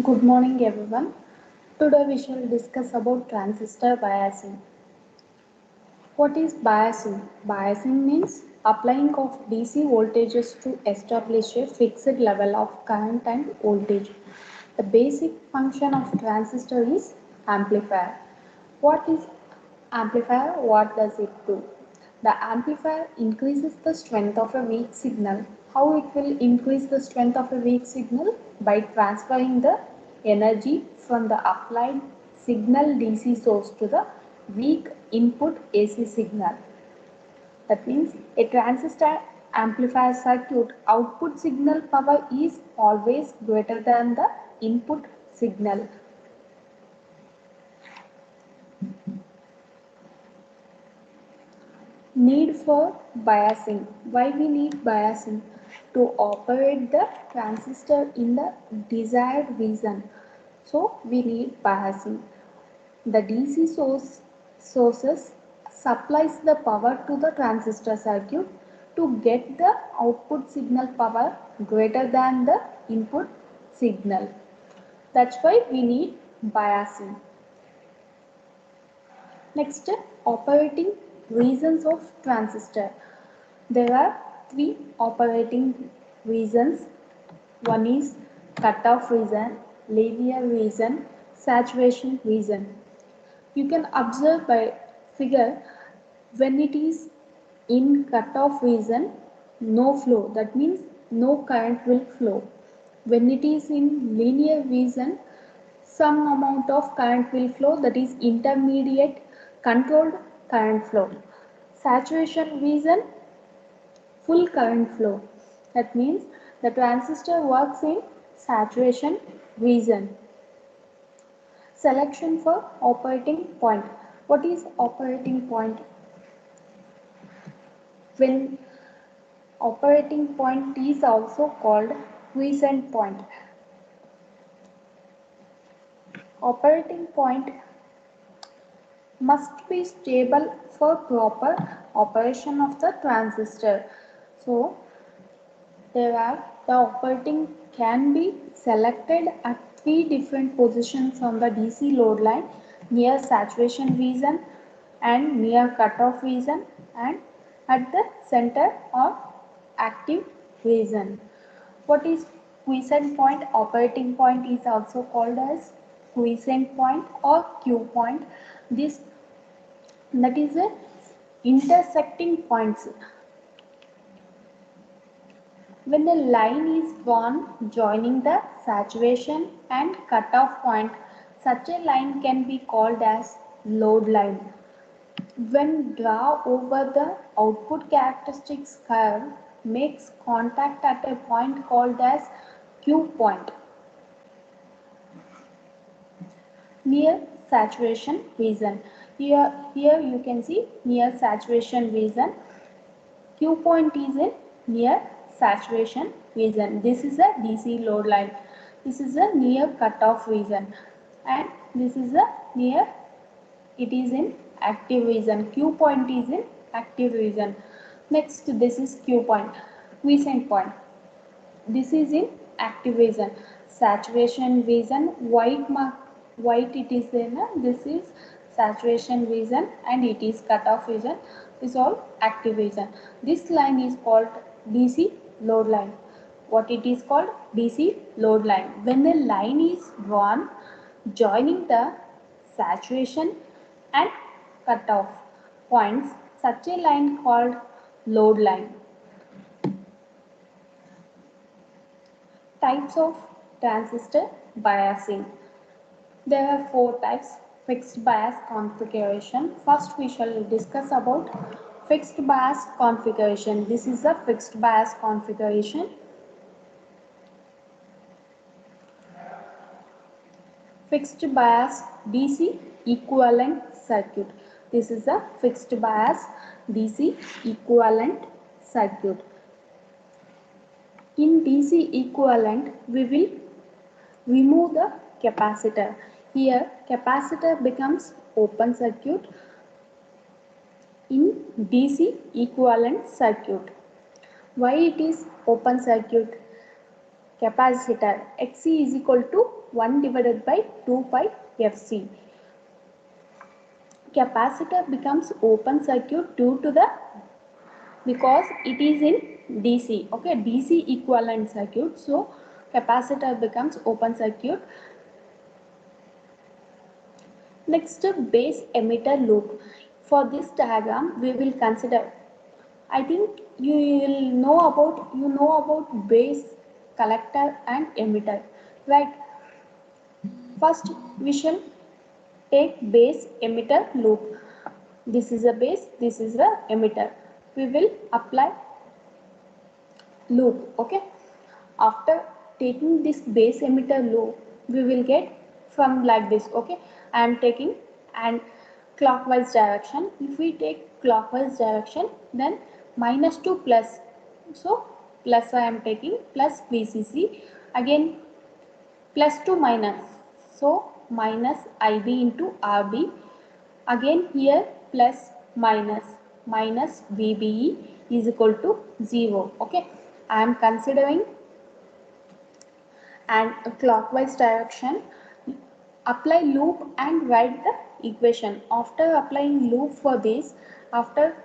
Good morning everyone. Today we shall discuss about transistor biasing. What is biasing? Biasing means applying of DC voltages to establish a fixed level of current and voltage. The basic function of transistor is amplifier. What is amplifier? What does it do? The amplifier increases the strength of a weak signal. How it will increase the strength of a weak signal? By transferring the energy from the applied signal DC source to the weak input AC signal. That means a transistor amplifier circuit output signal power is always greater than the input signal. Need for biasing. Why we need biasing? To operate the transistor in the desired region. So we need biasing. The DC sources supplies the power to the transistor circuit to get the output signal power greater than the input signal. That's why we need biasing. Next, operating regions of transistor. There are three operating regions. One is cutoff region, linear region, saturation region. You can observe by figure when it is in cutoff region, no flow. That means no current will flow. When it is in linear region, some amount of current will flow, that is intermediate controlled current flow. Saturation region, full current flow. That means the transistor works in saturation region. Selection for operating point. What is operating point? When operating point is also called quiescent point. Operating point must be stable for proper operation of the transistor. So, the operating can be selected at three different positions on the DC load line, near saturation region and near cutoff region and at the center or active region. What is quiescent point? Operating point is also called as quiescent point or Q point. This that is a intersecting points. When a line is drawn joining the saturation and cutoff point, such a line can be called as load line. When draw over the output characteristics curve makes contact at a point called as Q point. Near saturation region. Here you can see near saturation region. Q point is in near saturation region. This is a DC load line. This is a near cutoff region and this is a near, it is in active region. Q point is in active region. Next, this is Q point, quiescent point. This is in active region. Saturation region, white it is in, this is saturation region and it is cutoff region. This is all active region. This line is called DC load line. What it is called? DC load line. When the line is drawn joining the saturation and cutoff points, such a line called load line. Types of transistor biasing. There are four types. Fixed bias configuration. First we shall discuss about fixed bias configuration. This is a fixed bias configuration. Fixed bias DC equivalent circuit. This is a fixed bias DC equivalent circuit. In DC equivalent, we will remove the capacitor. Here, capacitor becomes open circuit in DC equivalent circuit. Why it is open circuit? Capacitor Xc is equal to 1 divided by 2 pi Fc. Capacitor becomes open circuit due to the, because it is in DC, okay, DC equivalent circuit, so capacitor becomes open circuit. Next, base emitter loop. For this diagram we will consider, I think you know about base, collector and emitter, right? First we shall take base emitter loop. This is a base, this is a emitter. We will apply loop, okay. After taking this base emitter loop, we will get from like this, okay. I am taking and clockwise direction. If we take clockwise direction, then minus to plus, so plus I am taking plus VCC, again plus to minus, so minus IB into RB, again here plus minus, minus VBE is equal to 0, okay. I am considering and clockwise direction. Apply loop and write the equation. After applying loop for this, after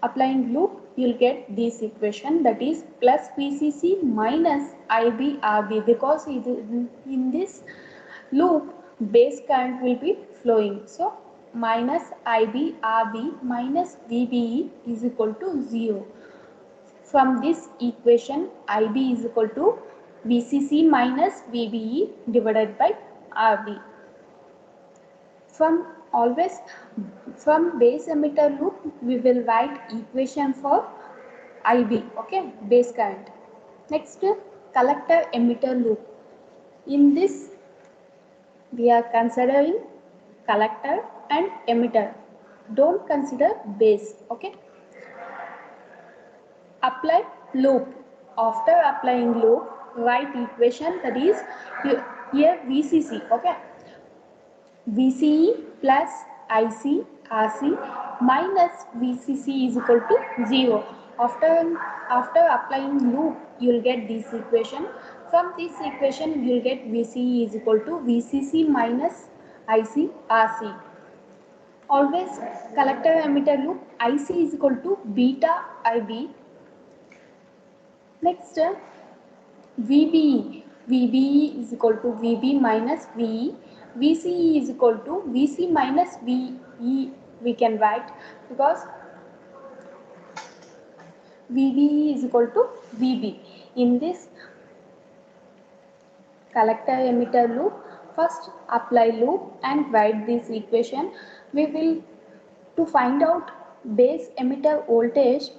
applying loop, you'll get this equation, that is plus VCC minus IB RB, because in this loop base current will be flowing, so minus IB RB minus VBE is equal to 0. From this equation, IB is equal to VCC minus VBE divided by RB. From base emitter loop, we will write equation for IB, okay, base current. Next, collector emitter loop. In this, we are considering collector and emitter. Don't consider base, okay. Apply loop. After applying loop, write equation, that is here VCC, okay. VCE plus IC RC minus VCC is equal to 0. After applying loop, you will get this equation. From this equation, you will get VCE is equal to VCC minus IC RC. Always collector emitter loop, IC is equal to beta IB. Next, VBE. VBE is equal to VB minus VE. VCE is equal to VC minus VE, we can write, because VBE is equal to VB. In this collector emitter loop, first apply loop and write this equation. We will, to find out base emitter voltage,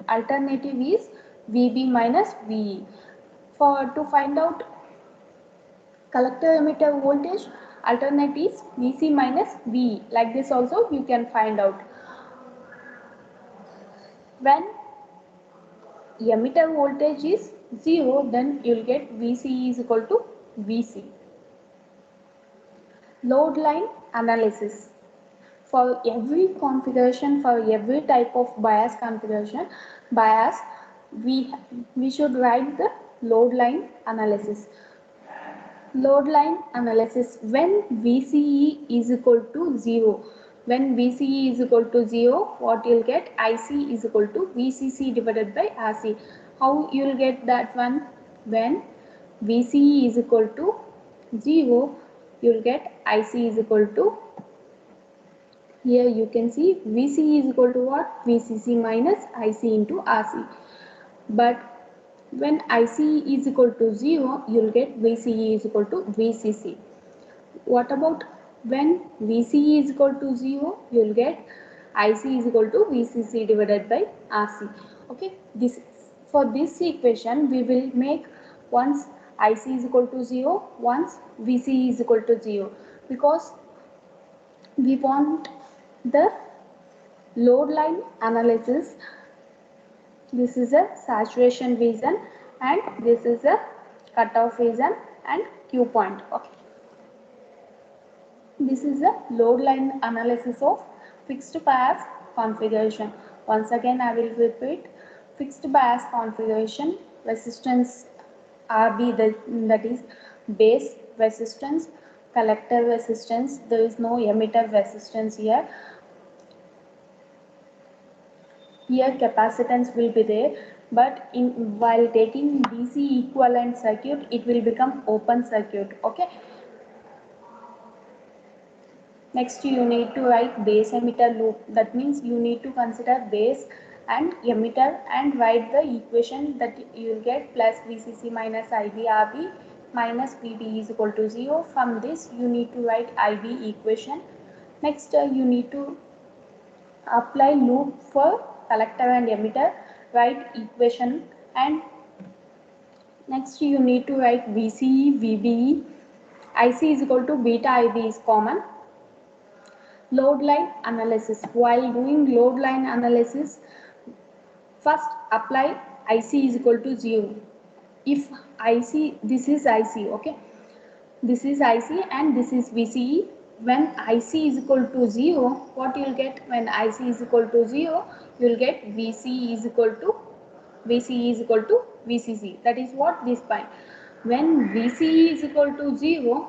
alternative is VB minus VE. To find out collector emitter voltage, alternate is VC minus VE. Like this also you can find out. When emitter voltage is 0, then you will get VCE is equal to VC. Load line analysis. For every configuration, for every type of bias configuration, we should write the load line analysis. Load line analysis, when VCE is equal to 0. When VCE is equal to 0, what you will get? IC is equal to VCC divided by RC. How you will get that one? When VCE is equal to 0, you will get IC is equal to, here you can see VCE is equal to what? VCC minus IC into RC. But when IC is equal to 0, you will get VCE is equal to VCC. What about when VCE is equal to 0, you will get IC is equal to VCC divided by RC. Okay, for this equation we will make once IC is equal to 0, once VCE is equal to 0, because we want the load line analysis. This is a saturation region and this is a cutoff region and Q point. Okay. This is a load line analysis of fixed bias configuration. Once again I will repeat. Fixed bias configuration, resistance RB, that is base, resistance, collector resistance. There is no emitter resistance here. Here capacitance will be there, but while taking DC equivalent circuit, it will become open circuit. Okay. Next, you need to write base emitter loop. That means you need to consider base and emitter and write the equation that you will get plus VCC minus IBRB minus VB is equal to 0. From this, you need to write IB equation. Next, you need to apply loop for collector and emitter, write equation, and next you need to write VCE, VBE, IC is equal to beta IB is common. Load line analysis. While doing load line analysis, first apply IC is equal to 0. If IC, this is IC, okay, this is IC and this is VCE. When IC is equal to 0, what you will get? When IC is equal to 0, you will get VCE is equal to VCC. That is what this point. When VCE is equal to 0,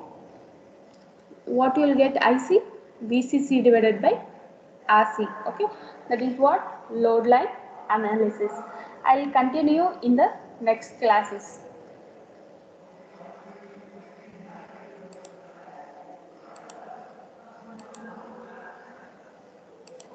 what you will get? IC VCC divided by RC. Okay, that is what load line analysis. I will continue in the next classes.